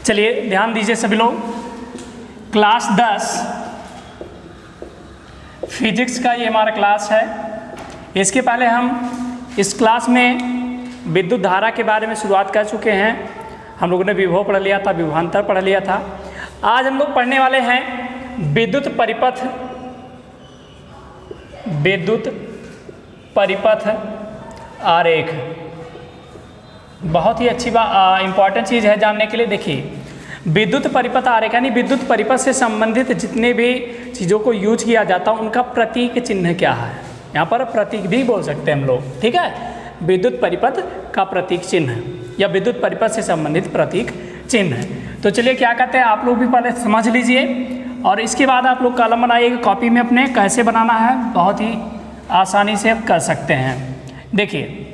चलिए ध्यान दीजिए सभी लोग, क्लास 10 फिजिक्स का ये हमारा क्लास है। इसके पहले हम इस क्लास में विद्युत धारा के बारे में शुरुआत कर चुके हैं। हम लोगों ने विभव पढ़ लिया था, विभवांतर पढ़ लिया था। आज हम लोग पढ़ने वाले हैं विद्युत परिपथ आरेख। बहुत ही अच्छी इम्पॉर्टेंट चीज़ है जानने के लिए। देखिए, विद्युत परिपथ आरेख यानी विद्युत परिपथ से संबंधित जितने भी चीज़ों को यूज किया जाता है उनका प्रतीक चिन्ह क्या है। यहाँ पर प्रतीक भी बोल सकते हैं हम लोग, ठीक है। विद्युत परिपथ का प्रतीक चिन्ह या विद्युत परिपथ से संबंधित प्रतीक चिन्ह। तो चलिए क्या कहते हैं, आप लोग भी पहले समझ लीजिए और इसके बाद आप लोग कॉलम बनाइएगा कॉपी में अपने। कैसे बनाना है बहुत ही आसानी से आप कर सकते हैं। देखिए,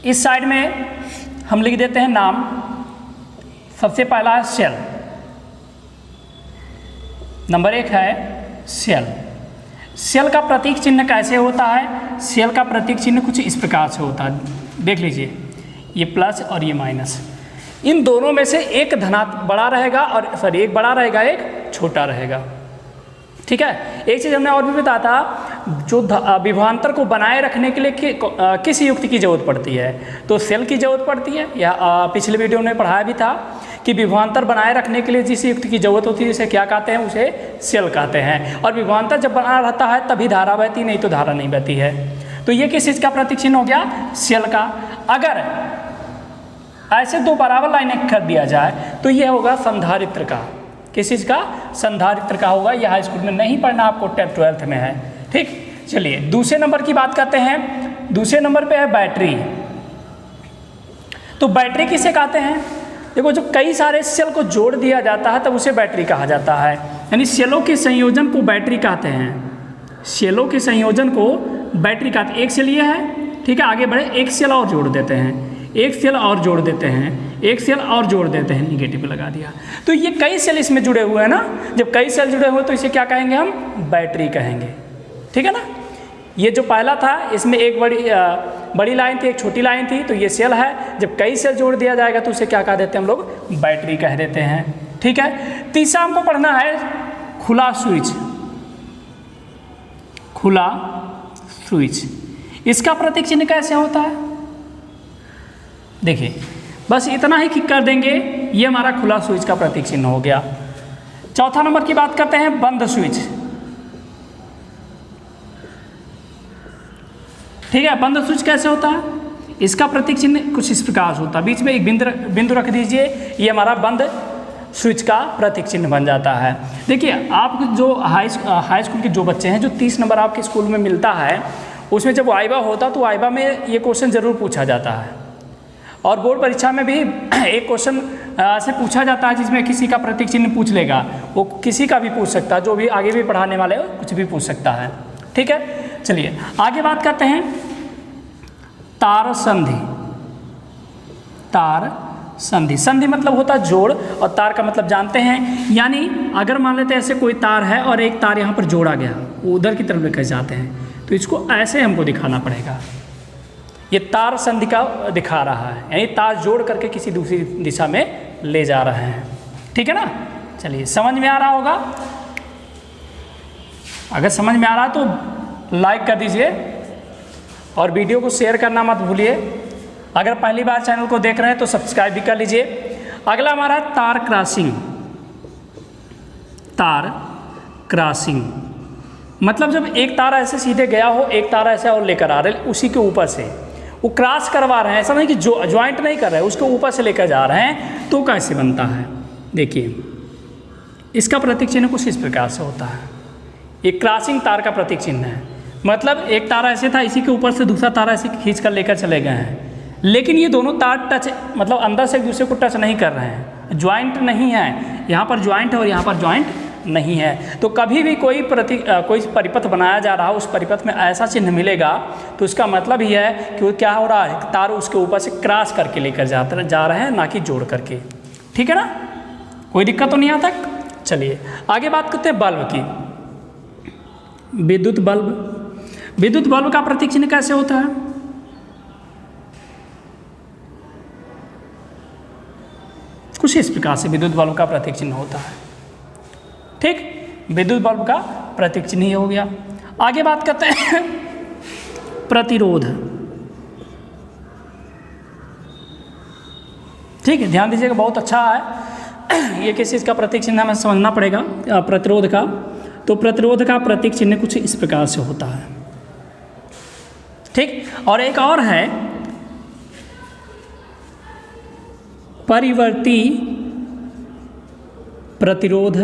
इस साइड में हम लिख देते हैं नाम। सबसे पहला है सेल, नंबर 1 है सेल। सेल का प्रतीक चिन्ह कैसे होता है? सेल का प्रतीक चिन्ह कुछ इस प्रकार से होता है, देख लीजिए, ये प्लस और ये माइनस। इन दोनों में से एक बड़ा रहेगा और एक बड़ा रहेगा, एक छोटा रहेगा, ठीक है। एक चीज़ हमने और भी बताया था, जो विभवांतर को बनाए रखने के लिए किस युक्ति की जरूरत पड़ती है, तो सेल की जरूरत पड़ती है। या पिछले वीडियो में पढ़ाया भी था कि विभवांतर बनाए रखने के लिए जिस युक्ति की जरूरत होती है उसे क्या कहते हैं, उसे सेल कहते हैं। और विभवांतर जब बना रहता है तभी धारा बहती, नहीं तो धारा नहीं बहती है। तो ये किस चीज़ का प्रतीक चिन्ह हो गया? सेल का। अगर ऐसे दो बराबर लाइनें कर दिया जाए तो ये होगा संधारित्र का। किस चीज़ का? संधारित्र का होगा। यह हाई स्कूल में नहीं पढ़ना, आपको 10th 12th में है, ठीक। चलिए दूसरे नंबर की बात करते हैं। दूसरे नंबर पे है बैटरी। तो बैटरी किसे कहते हैं? देखो, जो कई सारे सेल को जोड़ दिया जाता है तब उसे बैटरी कहा जाता है। यानी सेलों के संयोजन को बैटरी कहते हैं। सेलों के संयोजन को बैटरी कहते हैं। एक सेल ये है, ठीक है। आगे बढ़े, एक सेल और जोड़ देते हैं, एक सेल और जोड़ देते हैं, एक सेल और जोड़ देते हैं, निगेटिव लगा दिया। तो ये कई सेल इसमें जुड़े हुए हैं ना। जब कई सेल जुड़े हुए तो इसे क्या कहेंगे? हम बैटरी कहेंगे, ठीक है ना। ये जो पहला था इसमें एक बड़ी लाइन थी, एक छोटी लाइन थी, तो ये सेल है। जब कई सेल जोड़ दिया जाएगा तो उसे क्या कह देते हैं हम लोग? बैटरी कह देते हैं, ठीक है। तीसरा हमको पढ़ना है खुला स्विच। खुला स्विच, इसका प्रतीक चिन्ह कैसे होता है? देखिए, बस इतना ही क्लिक कर देंगे, ये हमारा खुला स्विच का प्रतीक चिन्ह हो गया। चौथा नंबर की बात करते हैं बंद स्विच, ठीक है। बंद स्विच कैसे होता है? इसका प्रतीक चिन्ह कुछ इस प्रकार से होता है, बीच में एक बिंदु रख दीजिए, ये हमारा बंद स्विच का प्रतीक चिन्ह बन जाता है। देखिए, आप जो हाई स्कूल के जो बच्चे हैं, जो 30 नंबर आपके स्कूल में मिलता है, उसमें जब वाइवा होता तो वाइवा में ये क्वेश्चन ज़रूर पूछा जाता है। और बोर्ड परीक्षा में भी एक क्वेश्चन से पूछा जाता है जिसमें किसी का प्रतीक चिन्ह पूछ लेगा। वो किसी का भी पूछ सकता है, जो भी आगे भी पढ़ाने वाले हो कुछ भी पूछ सकता है, ठीक है। चलिए आगे बात करते हैं तार संधि। तार संधि, संधि मतलब होता है जोड़, और तार का मतलब जानते हैं। यानी अगर मान लेते हैं ऐसे कोई तार है और एक तार यहाँ पर जोड़ा गया, वो उधर की तरफ लेकर जाते हैं, तो इसको ऐसे हमको दिखाना पड़ेगा। ये तार संधि का दिखा रहा है, यानी तार जोड़ करके किसी दूसरी दिशा में ले जा रहे हैं, ठीक है ना। चलिए, समझ में आ रहा होगा? अगर समझ में आ रहा है तो लाइक कर दीजिए और वीडियो को शेयर करना मत भूलिए। अगर पहली बार चैनल को देख रहे हैं तो सब्सक्राइब भी कर लीजिए। अगला हमारा है तार क्रॉसिंग। तार क्रॉसिंग मतलब जब एक तार ऐसे सीधे गया हो, एक तार ऐसे और लेकर आ रहे, उसी के ऊपर से वो क्रॉस करवा रहे हैं। ऐसा नहीं कि ज्वाइंट नहीं कर रहे हैं, उसको ऊपर से लेकर जा रहे हैं, तो कैसे बनता है? देखिए, इसका प्रतीक चिन्ह कुछ इस प्रकार से होता है। ये क्रॉसिंग तार का प्रतीक चिन्ह है। मतलब एक तार ऐसे था, इसी के ऊपर से दूसरा तार ऐसे खींच कर लेकर चले गए हैं, लेकिन ये दोनों तार टच, मतलब अंदर से एक दूसरे को टच नहीं कर रहे हैं, ज्वाइंट नहीं है। यहाँ पर ज्वाइंट है और यहाँ पर ज्वाइंट नहीं है। तो कभी भी कोई परिपथ बनाया जा रहा है, उस परिपथ में ऐसा चिन्ह मिलेगा तो उसका मतलब ही है कि वो क्या हो रहा है, तार उसके ऊपर से क्रॉस करके लेकर जा रहे हैं, ना कि जोड़ करके, ठीक है ना। कोई दिक्कत तो नहीं आता? चलिए आगे बात करते हैं बल्ब की। विद्युत बल्ब, विद्युत बल्ब का प्रतीक चिन्ह कैसे होता है? कुछ इस प्रकार से विद्युत बल्ब का प्रतीक चिन्ह होता है। ठीक, विद्युत बल्ब का प्रतीक चिन्ह ही हो गया। आगे बात करते हैं प्रतिरोध। ठीक है, ध्यान दीजिएगा, बहुत अच्छा है। ये किस चीज़ का प्रतीक चिन्ह हमें समझना पड़ेगा, प्रतिरोध का। तो प्रतिरोध का प्रतीक चिन्ह कुछ इस प्रकार से होता है। ठीक, और एक और है परिवर्ती प्रतिरोध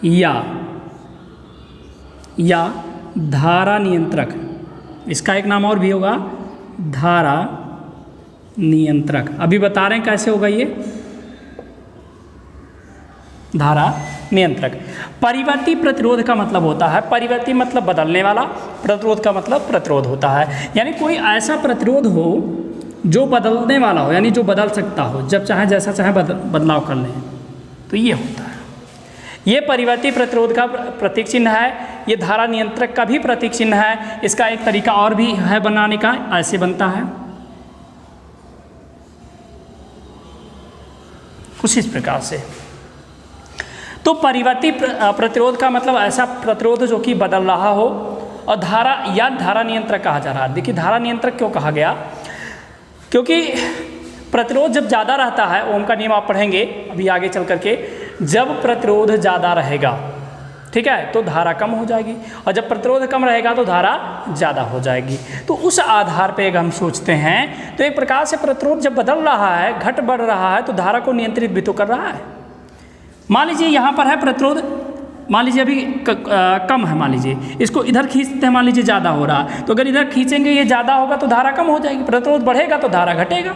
या धारा नियंत्रक। इसका एक नाम और भी होगा, धारा नियंत्रक। अभी बता रहे हैं कैसे होगा ये धारा नियंत्रक। परिवर्ती प्रतिरोध का मतलब होता है, परिवर्ती मतलब बदलने वाला, प्रतिरोध का मतलब प्रतिरोध होता है। यानी कोई ऐसा प्रतिरोध हो जो बदलने वाला हो, यानी जो बदल सकता हो, जब चाहे जैसा चाहे बदलाव कर लें, तो ये होता है। ये परिवर्ती प्रतिरोध का प्रतीक चिन्ह है। ये धारा नियंत्रक का भी प्रतीक चिन्ह है। इसका एक तरीका और भी है बनाने का, ऐसे बनता है कुछ इस प्रकार से। तो परिवर्ती प्रतिरोध का मतलब ऐसा प्रतिरोध जो कि बदल रहा हो, और धारा नियंत्रक कहा जा रहा है। देखिए, धारा नियंत्रक क्यों कहा गया, क्योंकि प्रतिरोध जब ज़्यादा रहता है, ओम का नियम आप पढ़ेंगे अभी आगे चल करके, जब प्रतिरोध ज़्यादा रहेगा, ठीक है, तो धारा कम हो जाएगी, और जब प्रतिरोध कम रहेगा तो धारा ज़्यादा हो जाएगी। तो उस आधार पे हम सोचते हैं, तो एक प्रकार से प्रतिरोध जब बदल रहा है, घट बढ़ रहा है, तो धारा को नियंत्रित भी तो कर रहा है। मान लीजिए यहाँ पर है प्रतिरोध, मान लीजिए अभी कम है, मान लीजिए इसको इधर खींचते हैं, मान लीजिए ज़्यादा हो रहा है, तो अगर इधर खींचेंगे ये ज़्यादा होगा तो धारा कम हो जाएगी, प्रतिरोध बढ़ेगा तो धारा घटेगा,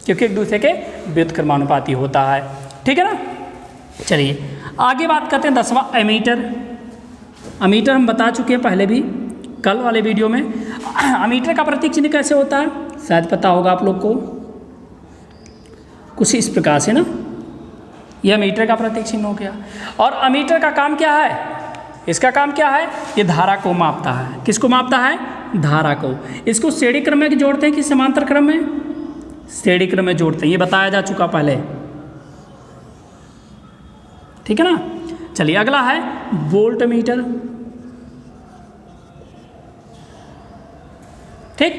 क्योंकि एक दूसरे के व्युत्क्रमानुपाती होता है। ठीक है ना। चलिए आगे बात करते हैं 10वां एमीटर। एमीटर हम बता चुके हैं पहले भी कल वाले वीडियो में। एमीटर का प्रतीक चिन्ह कैसे होता है, शायद पता होगा आप लोग को, कुछ इस प्रकार से ना, यह एमीटर का प्रतीक चिन्ह हो गया। और एमीटर का काम क्या है, इसका काम क्या है, ये धारा को मापता है। किसको मापता है, धारा को। इसको श्रेणी क्रम में जोड़ते हैं कि समांतर क्रम में, श्रेणी क्रम में जोड़ते हैं, ये बताया जा चुका पहले। ठीक है ना। चलिए अगला है वोल्ट मीटर। ठीक,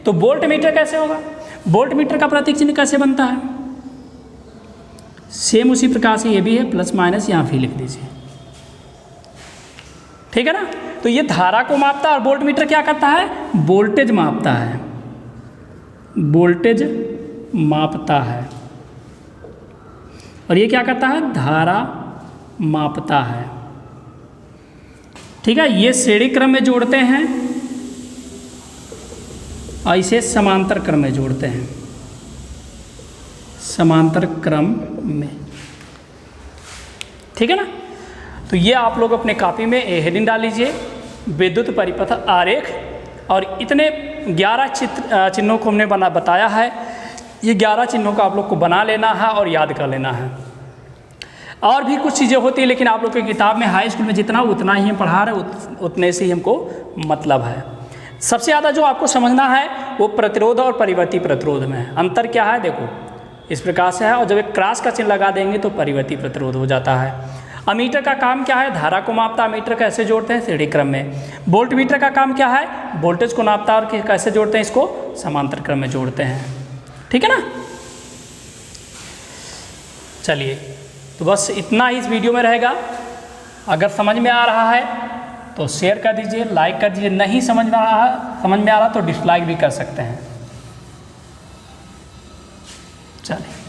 तो वोल्ट मीटर कैसे होगा, वोल्ट मीटर का प्रतीक चिन्ह कैसे बनता है, सेम उसी प्रकार से ये भी है, प्लस माइनस यहाँ भी लिख दीजिए। ठीक है ना। तो ये धारा को मापता है, और वोल्ट मीटर क्या करता है, वोल्टेज मापता है, वोल्टेज मापता है। और ये क्या करता है, धारा मापता है। ठीक है, ये श्रेणी क्रम में जोड़ते हैं और इसे समांतर क्रम में जोड़ते हैं, समांतर क्रम में। ठीक है ना। तो ये आप लोग अपने कॉपी में हेडिंग डाल लीजिए, विद्युत परिपथ आरेख। और इतने 11 चिन्हों को हमने बताया है। ये 11 चिन्हों को आप लोग को बना लेना है और याद कर लेना है। और भी कुछ चीज़ें होती हैं, लेकिन आप लोग की किताब में हाई स्कूल में जितना उतना ही हम पढ़ा रहे, उतने से ही हमको मतलब है। सबसे ज़्यादा जो आपको समझना है वो प्रतिरोध और परिवर्ती प्रतिरोध में है। अंतर क्या है, देखो इस प्रकार से है, और जब एक क्रॉस का चिन्ह लगा देंगे तो परिवर्ती प्रतिरोध हो जाता है। अमीटर का काम क्या है, धारा को मापता है। अमीटर कैसे जोड़ते हैं, श्रेणी क्रम में। वोल्ट मीटर का काम क्या है, वोल्टेज को नापता है, और कैसे जोड़ते हैं, इसको समांतर क्रम में जोड़ते हैं। ठीक है ना। चलिए, तो बस इतना ही इस वीडियो में रहेगा। अगर समझ में आ रहा है तो शेयर कर दीजिए, लाइक कर दीजिए। नहीं समझ में आ रहा तो डिसलाइक भी कर सकते हैं। चलिए।